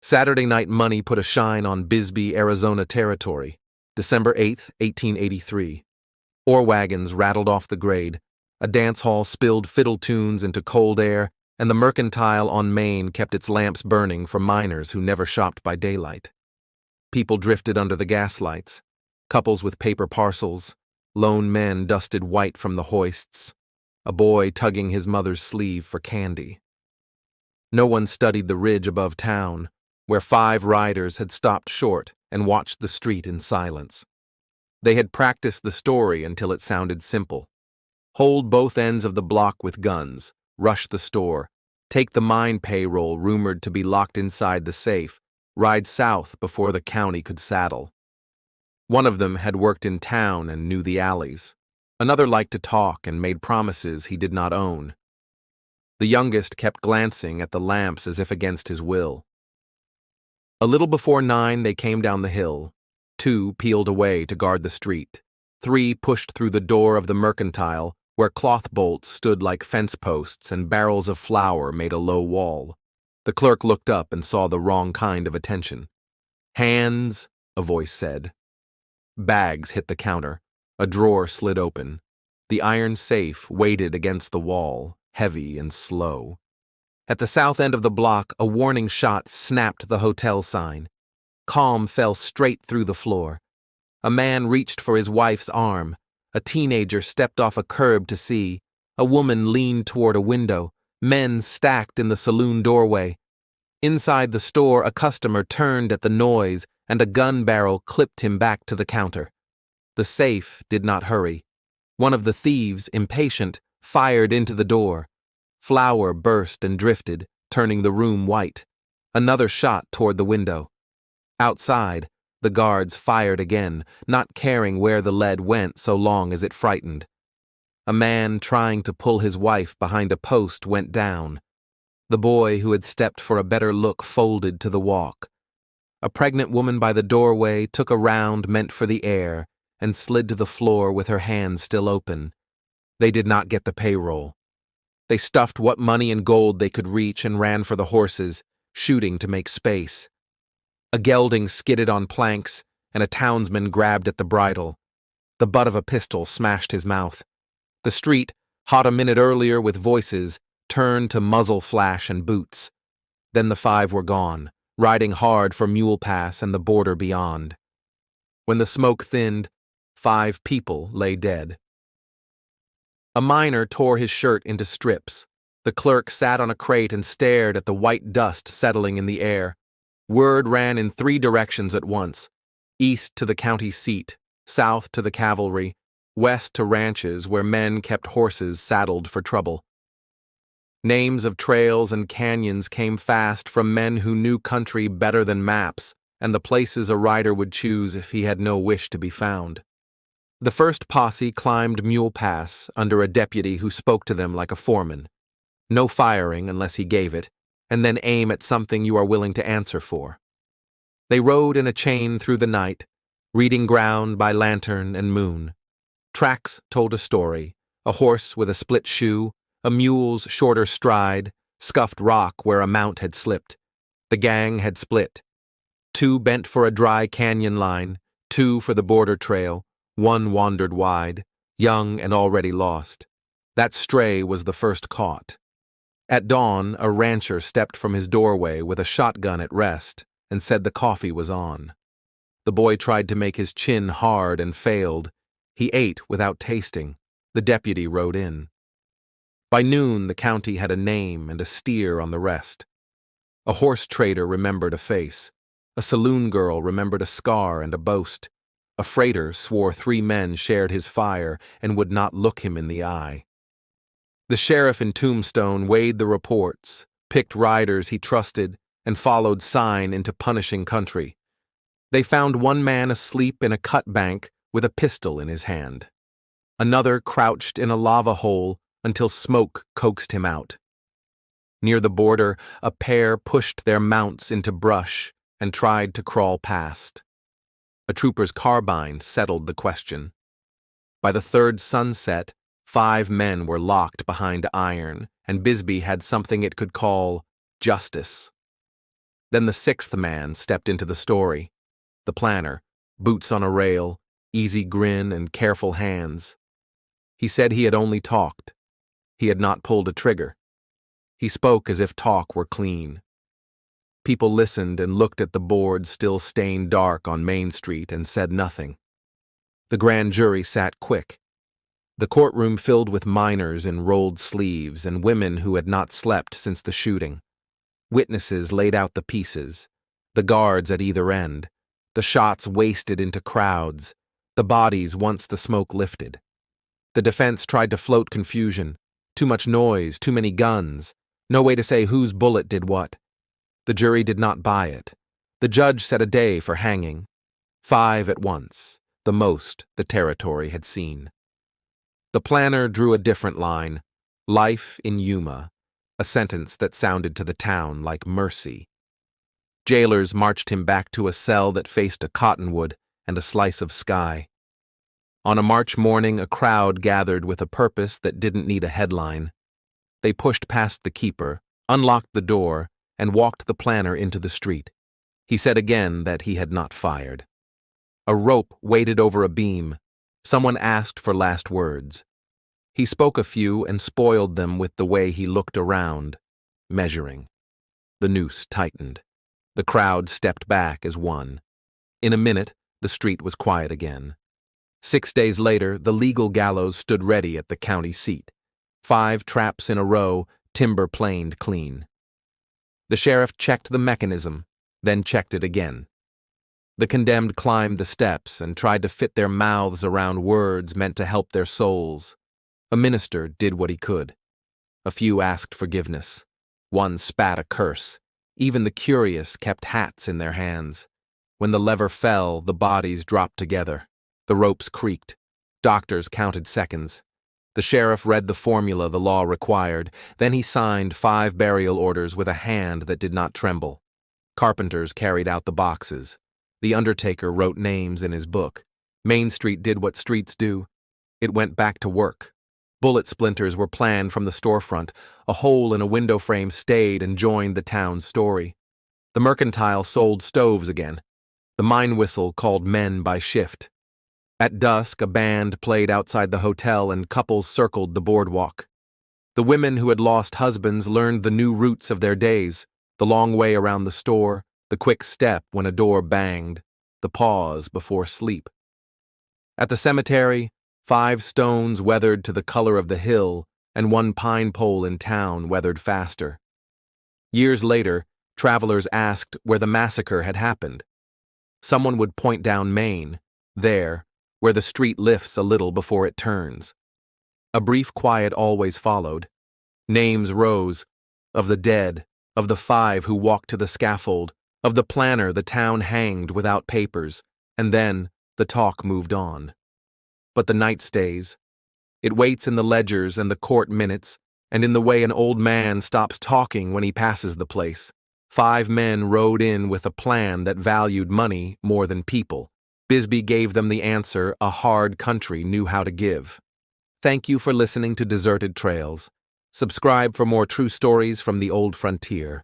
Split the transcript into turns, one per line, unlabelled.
Saturday Night Money put a shine on Bisbee, Arizona territory, December 8, 1883. Ore wagons rattled off the grade, a dance hall spilled fiddle tunes into cold air, and the mercantile on Main kept its lamps burning for miners who never shopped by daylight. People drifted under the gaslights, couples with paper parcels, lone men dusted white from the hoists, a boy tugging his mother's sleeve for candy. No one studied the ridge above town, where 5 riders had stopped short and watched the street in silence. They had practiced the story until it sounded simple. Hold both ends of the block with guns, rush the store, take the mine payroll rumored to be locked inside the safe, ride south before the county could saddle. One of them had worked in town and knew the alleys. Another liked to talk and made promises he did not own. The youngest kept glancing at the lamps as if against his will. A little before 9 they came down the hill. 2 peeled away to guard the street. 3 pushed through the door of the mercantile, where cloth bolts stood like fence posts and barrels of flour made a low wall. The clerk looked up and saw the wrong kind of attention. "Hands," a voice said. Bags hit the counter. A drawer slid open. The iron safe weighted against the wall, heavy and slow. At the south end of the block, a warning shot snapped the hotel sign. Calm fell straight through the floor. A man reached for his wife's arm. A teenager stepped off a curb to see. A woman leaned toward a window. Men stacked in the saloon doorway. Inside the store, a customer turned at the noise, and a gun barrel clipped him back to the counter. The safe did not hurry. One of the thieves, impatient, fired into the door. Flour burst and drifted, turning the room white. Another shot toward the window. Outside, the guards fired again, not caring where the lead went so long as it frightened. A man trying to pull his wife behind a post went down. The boy who had stepped for a better look folded to the walk. A pregnant woman by the doorway took a round meant for the air and slid to the floor with her hands still open. They did not get the payroll. They stuffed what money and gold they could reach and ran for the horses, shooting to make space. A gelding skidded on planks, and a townsman grabbed at the bridle. The butt of a pistol smashed his mouth. The street, hot a minute earlier with voices, turned to muzzle flash and boots. Then the 5 were gone, riding hard for Mule Pass and the border beyond. When the smoke thinned, 5 people lay dead. A miner tore his shirt into strips. The clerk sat on a crate and stared at the white dust settling in the air. Word ran in 3 directions at once: east to the county seat, south to the cavalry, west to ranches where men kept horses saddled for trouble. Names of trails and canyons came fast from men who knew country better than maps, and the places a rider would choose if he had no wish to be found. The first posse climbed Mule Pass under a deputy who spoke to them like a foreman. No firing unless he gave it, and then aim at something you are willing to answer for. They rode in a chain through the night, reading ground by lantern and moon. Tracks told a story: a horse with a split shoe, a mule's shorter stride, scuffed rock where a mount had slipped. The gang had split. 2 bent for a dry canyon line, 2 for the border trail. 1 wandered wide, young and already lost. That stray was the first caught. At dawn, a rancher stepped from his doorway with a shotgun at rest and said the coffee was on. The boy tried to make his chin hard and failed. He ate without tasting. The deputy rode in. By noon, the county had a name and a steer on the rest. A horse trader remembered a face. A saloon girl remembered a scar and a boast. A freighter swore 3 men shared his fire and would not look him in the eye. The sheriff in Tombstone weighed the reports, picked riders he trusted, and followed sign into punishing country. They found 1 man asleep in a cut bank with a pistol in his hand. Another crouched in a lava hole until smoke coaxed him out. Near the border, a pair pushed their mounts into brush and tried to crawl past. A trooper's carbine settled the question. By the 3rd sunset, 5 men were locked behind iron, and Bisbee had something it could call justice. Then the sixth man stepped into the story. The planner, boots on a rail, easy grin and careful hands. He said he had only talked. He had not pulled a trigger. He spoke as if talk were clean. People listened and looked at the board still stained dark on Main Street and said nothing. The grand jury sat quick. The courtroom filled with miners in rolled sleeves and women who had not slept since the shooting. Witnesses laid out the pieces, the guards at either end, the shots wasted into crowds, the bodies once the smoke lifted. The defense tried to float confusion. Too much noise, too many guns, no way to say whose bullet did what. The jury did not buy it. The judge set a day for hanging. 5 at once, the most the territory had seen. The planner drew a different line, life in Yuma, a sentence that sounded to the town like mercy. Jailers marched him back to a cell that faced a cottonwood and a slice of sky. On a March morning, a crowd gathered with a purpose that didn't need a headline. They pushed past the keeper, unlocked the door, and walked the planner into the street. He said again that he had not fired. A rope waited over a beam. Someone asked for last words. He spoke a few and spoiled them with the way he looked around, measuring. The noose tightened. The crowd stepped back as one. In a minute, the street was quiet again. 6 days later, the legal gallows stood ready at the county seat. 5 traps in a row, timber planed clean. The sheriff checked the mechanism, then checked it again. The condemned climbed the steps and tried to fit their mouths around words meant to help their souls. A minister did what he could. A few asked forgiveness. One spat a curse. Even the curious kept hats in their hands. When the lever fell, the bodies dropped together. The ropes creaked. Doctors counted seconds. The sheriff read the formula the law required. Then he signed 5 burial orders with a hand that did not tremble. Carpenters carried out the boxes. The undertaker wrote names in his book. Main Street did what streets do. It went back to work. Bullet splinters were planned from the storefront. A hole in a window frame stayed and joined the town's story. The mercantile sold stoves again. The mine whistle called men by shift. At dusk, a band played outside the hotel and couples circled the boardwalk. The women who had lost husbands learned the new routes of their days, the long way around the store, the quick step when a door banged, the pause before sleep. At the cemetery, 5 stones weathered to the color of the hill, and 1 pine pole in town weathered faster. Years later, travelers asked where the massacre had happened. Someone would point down Main, there, where the street lifts a little before it turns. A brief quiet always followed. Names rose, of the dead, of the 5 who walked to the scaffold, of the planner the town hanged without papers, and then the talk moved on. But the night stays. It waits in the ledgers and the court minutes, and in the way an old man stops talking when he passes the place. 5 men rode in with a plan that valued money more than people. Bisbee gave them the answer a hard country knew how to give. Thank you for listening to Deserted Trails. Subscribe for more true stories from the old frontier.